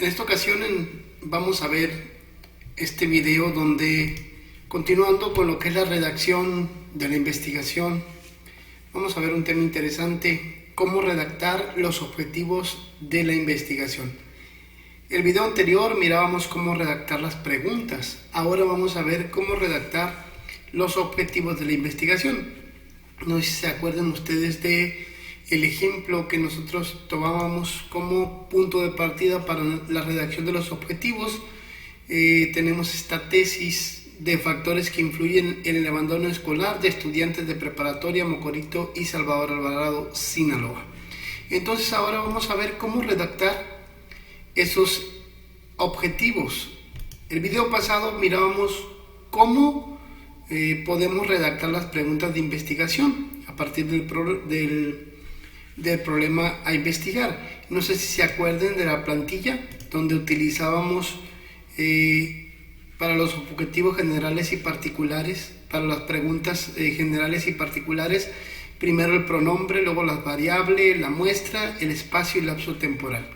En esta ocasión vamos a ver este video donde, continuando con lo que es la redacción de la investigación, vamos a ver un tema interesante: cómo redactar los objetivos de la investigación. El video anterior mirábamos cómo redactar las preguntas. Ahora vamos a ver cómo redactar los objetivos de la investigación. No sé si se acuerdan ustedes de el ejemplo que nosotros tomábamos como punto de partida para la redacción de los objetivos. Tenemos esta tesis de factores que influyen en el abandono escolar de estudiantes de preparatoria Mocorito y Salvador Alvarado, Sinaloa. Entonces ahora vamos a ver cómo redactar esos objetivos. El video pasado mirábamos cómo podemos redactar las preguntas de investigación a partir del problema a investigar. No sé si se acuerdan de la plantilla donde utilizábamos para los objetivos generales y particulares, para las preguntas generales y particulares, primero el pronombre, luego las variables, la muestra, el espacio y lapso temporal.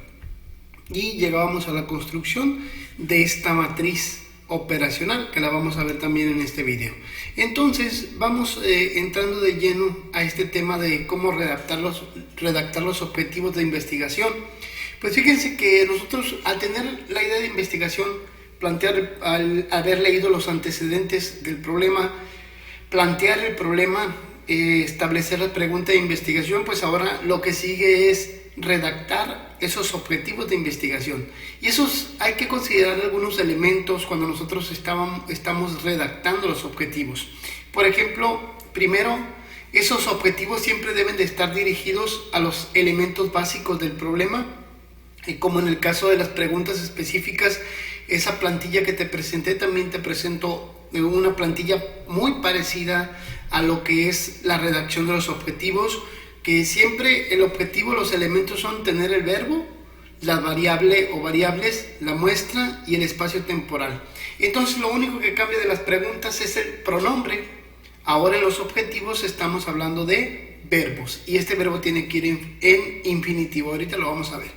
Y llegábamos a la construcción de esta matriz operacional, que la vamos a ver también en este video. Entonces vamos entrando de lleno a este tema de cómo redactar los objetivos de investigación. Pues fíjense que nosotros, al tener la idea de investigación, al haber leído los antecedentes del problema, plantear el problema, establecer la pregunta de investigación, pues ahora lo que sigue es redactar esos objetivos de investigación. Y esos hay que considerar algunos elementos cuando nosotros estamos redactando los objetivos. Por ejemplo, primero, esos objetivos siempre deben de estar dirigidos a los elementos básicos del problema, como en el caso de las preguntas específicas. Esa plantilla que te presenté, también te presento una plantilla muy parecida a lo que es la redacción de los objetivos, que siempre el objetivo, los elementos son tener el verbo, la variable o variables, la muestra y el espacio temporal. Entonces lo único que cambia de las preguntas es el pronombre. Ahora en los objetivos estamos hablando de verbos y este verbo tiene que ir en infinitivo. Ahorita lo vamos a ver.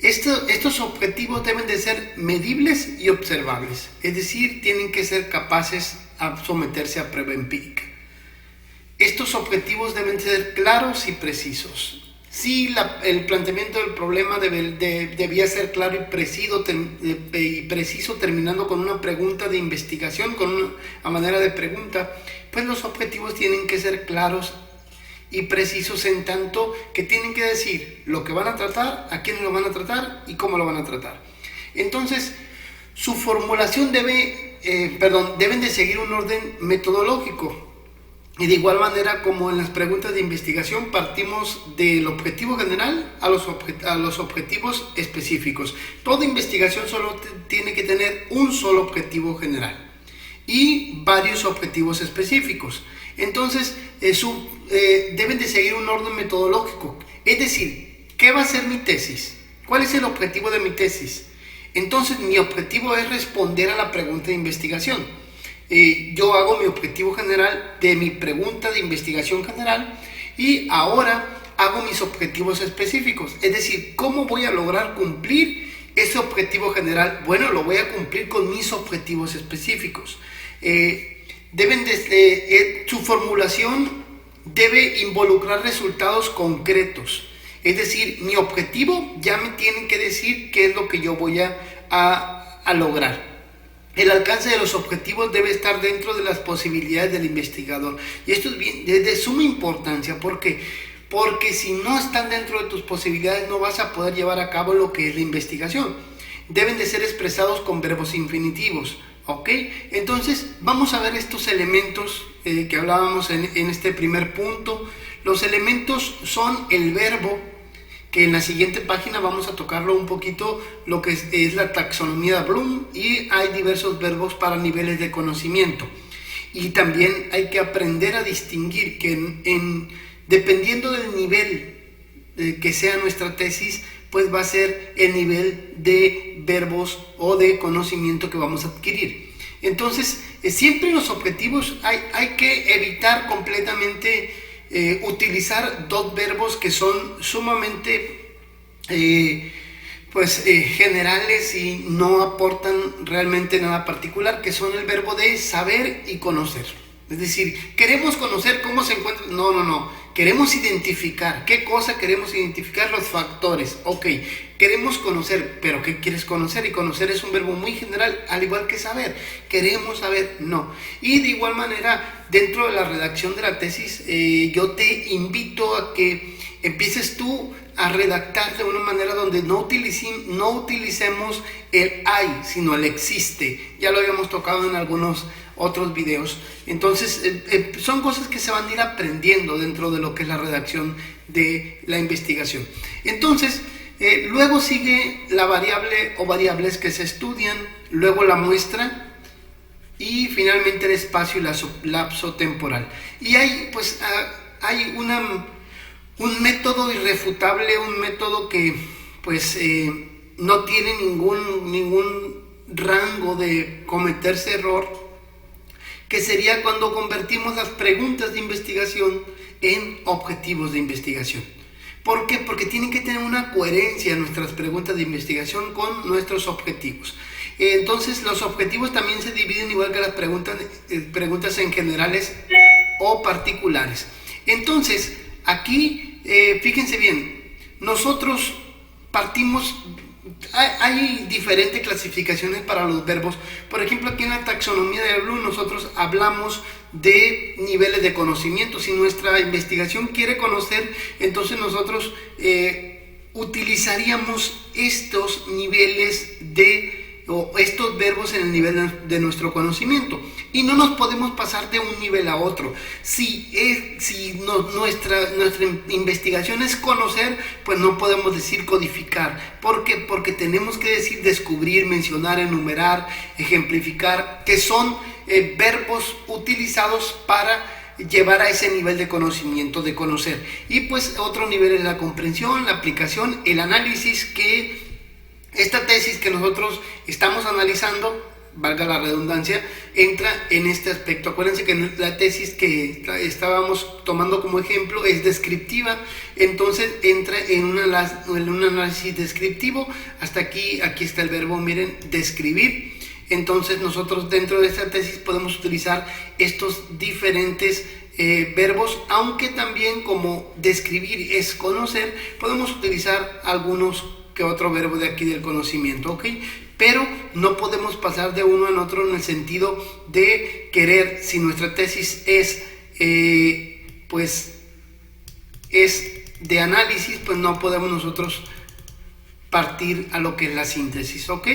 Estos objetivos deben de ser medibles y observables, es decir, tienen que ser capaces a someterse a prueba empírica. Estos objetivos deben ser claros y precisos. Si el planteamiento del problema debía ser claro y preciso, terminando con una pregunta de investigación, a manera de pregunta, pues los objetivos tienen que ser claros y precisos, en tanto que tienen que decir lo que van a tratar, a quién lo van a tratar y cómo lo van a tratar. Entonces, su formulación deben de seguir un orden metodológico. Y de igual manera como en las preguntas de investigación, partimos del objetivo general a los objetivos específicos. Toda investigación solo tiene que tener un solo objetivo general y varios objetivos específicos. Entonces, deben de seguir un orden metodológico. Es decir, ¿qué va a ser mi tesis? ¿Cuál es el objetivo de mi tesis? Entonces, mi objetivo es responder a la pregunta de investigación. Yo hago mi objetivo general de mi pregunta de investigación general y ahora hago mis objetivos específicos. Es decir, ¿cómo voy a lograr cumplir ese objetivo general? Bueno, lo voy a cumplir con mis objetivos específicos. Su formulación debe involucrar resultados concretos. Es decir, mi objetivo ya me tiene que decir qué es lo que yo voy a lograr. El alcance de los objetivos debe estar dentro de las posibilidades del investigador. Y esto es de suma importancia. ¿Por qué? Porque si no están dentro de tus posibilidades, no vas a poder llevar a cabo lo que es la investigación. Deben de ser expresados con verbos infinitivos. ¿Ok? Entonces, vamos a ver estos elementos que hablábamos en este primer punto. Los elementos son el verbo, que en la siguiente página vamos a tocarlo un poquito, lo que es la taxonomía de Bloom, y hay diversos verbos para niveles de conocimiento. Y también hay que aprender a distinguir que dependiendo del nivel que sea nuestra tesis, pues va a ser el nivel de verbos o de conocimiento que vamos a adquirir. Entonces, siempre en los objetivos hay que evitar completamente utilizar dos verbos que son sumamente pues generales y no aportan realmente nada particular, que son el verbo de saber y conocer. Es decir, queremos conocer cómo se encuentra. No. Queremos identificar. ¿Qué cosa queremos identificar? Los factores. Ok, queremos conocer, pero ¿qué quieres conocer? Y conocer es un verbo muy general, al igual que saber. ¿Queremos saber? No. Y de igual manera, dentro de la redacción de la tesis, yo te invito a que empieces tú a redactar de una manera donde no utilicemos el hay, sino el existe. Ya lo habíamos tocado en algunos otros videos. Entonces son cosas que se van a ir aprendiendo dentro de lo que es la redacción de la investigación. Entonces luego sigue la variable o variables que se estudian, luego la muestra y finalmente el espacio y lapso temporal. Y hay pues hay un método irrefutable, un método que pues no tiene ningún rango de cometerse error, que sería cuando convertimos las preguntas de investigación en objetivos de investigación. ¿Por qué? Porque tienen que tener una coherencia nuestras preguntas de investigación con nuestros objetivos. Entonces los objetivos también se dividen igual que las preguntas en generales o particulares. Entonces aquí fíjense bien, nosotros partimos. Hay diferentes clasificaciones para los verbos. Por ejemplo, aquí en la taxonomía de Bloom nosotros hablamos de niveles de conocimiento. Si nuestra investigación quiere conocer, entonces nosotros utilizaríamos estos niveles o estos verbos en el nivel de nuestro conocimiento, y no nos podemos pasar de un nivel a otro. Si nuestra investigación es conocer, pues no podemos decir codificar. ¿Por qué? Porque tenemos que decir descubrir, mencionar, enumerar, ejemplificar, que son verbos utilizados para llevar a ese nivel de conocimiento, de conocer. Y pues otro nivel es la comprensión, la aplicación, el análisis, que esta tesis que nosotros estamos analizando, valga la redundancia, entra en este aspecto. Acuérdense que la tesis que estábamos tomando como ejemplo es descriptiva, entonces entra en un análisis descriptivo. Hasta aquí está el verbo, miren, describir. Entonces nosotros dentro de esta tesis podemos utilizar estos diferentes verbos, aunque también como describir es conocer, podemos utilizar algunos que otro verbo de aquí del conocimiento, ¿ok? Pero no podemos pasar de uno en otro en el sentido de querer, si nuestra tesis es de análisis, pues no podemos nosotros partir a lo que es la síntesis, ¿ok?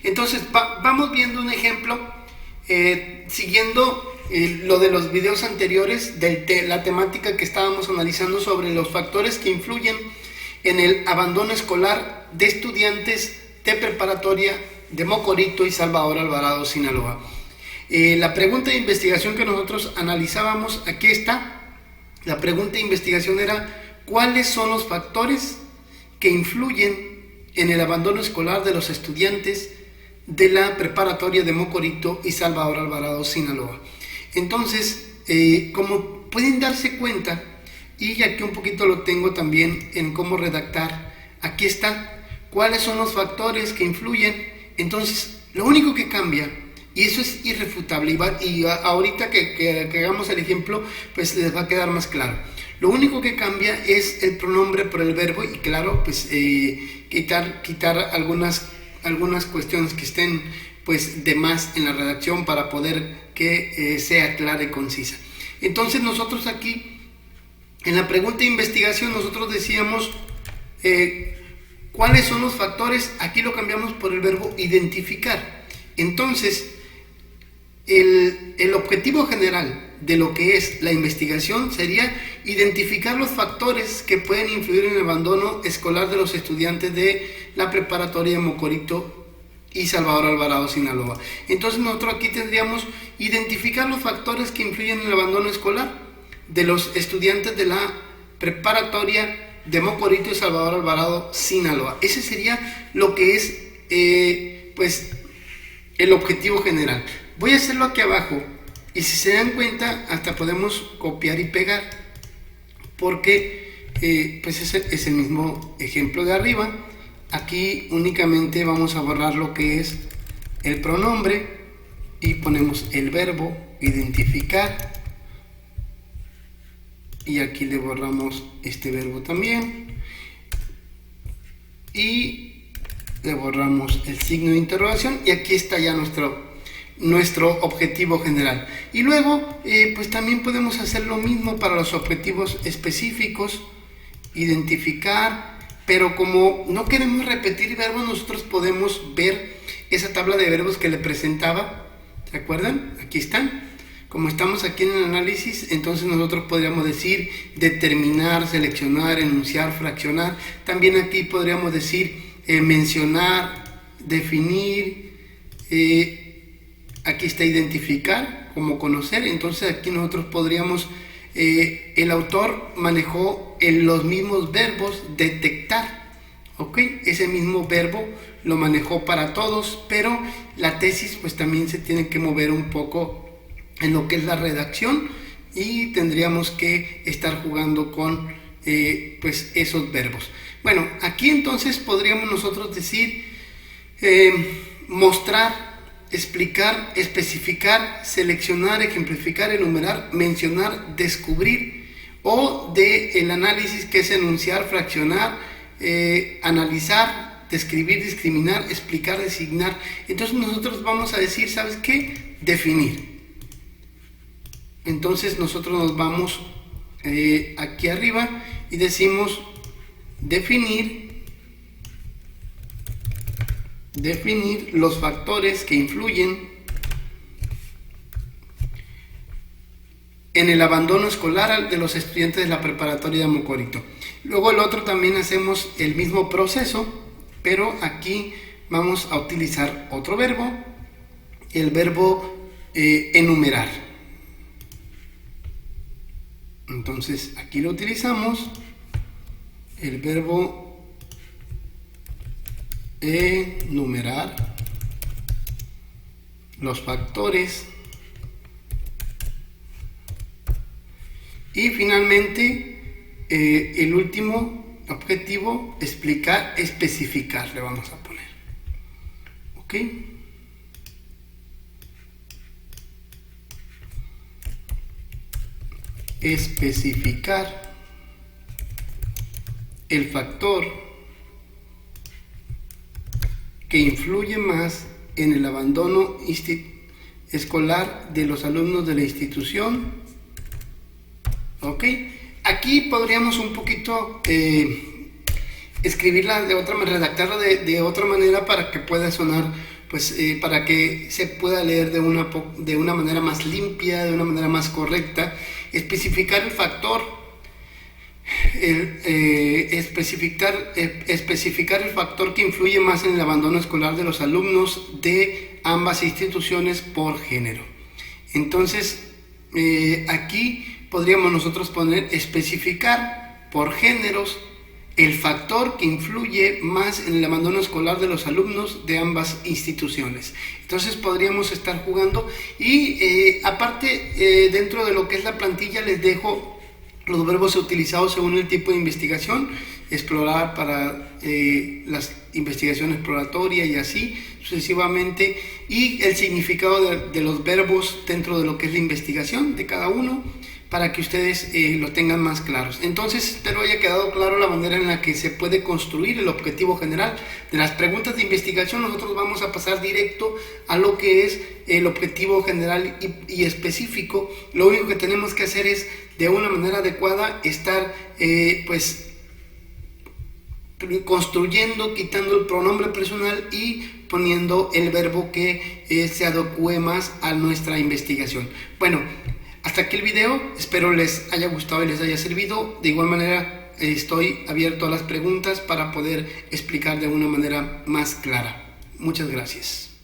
Entonces vamos viendo un ejemplo, siguiendo lo de los videos anteriores, de la temática que estábamos analizando sobre los factores que influyen en el abandono escolar de estudiantes de preparatoria de Mocorito y Salvador Alvarado, Sinaloa. La pregunta de investigación que nosotros analizábamos, aquí está. La pregunta de investigación era: ¿cuáles son los factores que influyen en el abandono escolar de los estudiantes de la preparatoria de Mocorito y Salvador Alvarado, Sinaloa? Entonces, como pueden darse cuenta, y aquí un poquito lo tengo también en cómo redactar, aquí está, cuáles son los factores que influyen. Entonces, lo único que cambia, y eso es irrefutable, y ahorita que hagamos el ejemplo, pues les va a quedar más claro. Lo único que cambia es el pronombre por el verbo, y claro, pues quitar algunas cuestiones que estén pues de más en la redacción para poder que sea clara y concisa. Entonces nosotros aquí en la pregunta de investigación nosotros decíamos ¿cuáles son los factores? Aquí lo cambiamos por el verbo identificar. Entonces, el objetivo general de lo que es la investigación sería identificar los factores que pueden influir en el abandono escolar de los estudiantes de la preparatoria de Mocorito y Salvador Alvarado, Sinaloa. Entonces nosotros aquí tendríamos identificar los factores que influyen en el abandono escolar de los estudiantes de la preparatoria de Mocorito y Salvador Alvarado, Sinaloa. Ese sería lo que es pues el objetivo general. Voy a hacerlo aquí abajo, y si se dan cuenta hasta podemos copiar y pegar, porque pues es el mismo ejemplo de arriba. aquí únicamente vamos a borrar lo que es el pronombre y ponemos el verbo identificar, y aquí le borramos este verbo también y le borramos el signo de interrogación, y aquí está ya nuestro objetivo general. Y luego pues también podemos hacer lo mismo para los objetivos específicos, identificar, pero como no queremos repetir verbos, nosotros podemos ver esa tabla de verbos que le presentaba, ¿se acuerdan? Aquí están. Como estamos aquí en el análisis, entonces nosotros podríamos decir determinar, seleccionar, enunciar, fraccionar. También aquí podríamos decir mencionar, definir, aquí está identificar, como conocer. Entonces aquí nosotros podríamos, el autor manejó los mismos verbos detectar, ¿ok? Ese mismo verbo lo manejó para todos, pero la tesis pues también se tiene que mover un poco en lo que es la redacción, y tendríamos que estar jugando con pues esos verbos. Bueno, aquí entonces podríamos nosotros decir mostrar, explicar, especificar, seleccionar, ejemplificar, enumerar, mencionar, descubrir, o el análisis, que es enunciar, fraccionar, analizar, describir, discriminar, explicar, designar. Entonces nosotros vamos a decir, ¿sabes qué? Definir. Entonces nosotros nos vamos aquí arriba y decimos definir los factores que influyen en el abandono escolar de los estudiantes de la preparatoria de Mocorito. Luego el otro también hacemos el mismo proceso, pero aquí vamos a utilizar otro verbo, el verbo enumerar. Entonces aquí lo utilizamos, el verbo enumerar los factores, y finalmente el último objetivo, explicar, especificar, le vamos a poner, ¿ok? Especificar el factor que influye más en el abandono escolar de los alumnos de la institución. ¿Ok? Aquí podríamos un poquito escribirla de otra manera, redactarla de otra manera para que pueda sonar, pues para que se pueda leer de una manera más limpia, de una manera más correcta. Especificar el factor, especificar el factor que influye más en el abandono escolar de los alumnos de ambas instituciones por género. Entonces aquí podríamos nosotros poner especificar por géneros el factor que influye más en el abandono escolar de los alumnos de ambas instituciones. Entonces podríamos estar jugando, y aparte dentro de lo que es la plantilla les dejo los verbos utilizados según el tipo de investigación: explorar para las investigaciones exploratoria y así sucesivamente, y el significado de los verbos dentro de lo que es la investigación de cada uno, para que ustedes lo tengan más claros. Entonces espero haya quedado claro la manera en la que se puede construir el objetivo general. De las preguntas de investigación nosotros vamos a pasar directo a lo que es el objetivo general y específico. Lo único que tenemos que hacer es, de una manera adecuada, estar pues construyendo, quitando el pronombre personal y poniendo el verbo que se adecue más a nuestra investigación. Bueno, hasta aquí el video, espero les haya gustado y les haya servido. De igual manera estoy abierto a las preguntas para poder explicar de una manera más clara. Muchas gracias.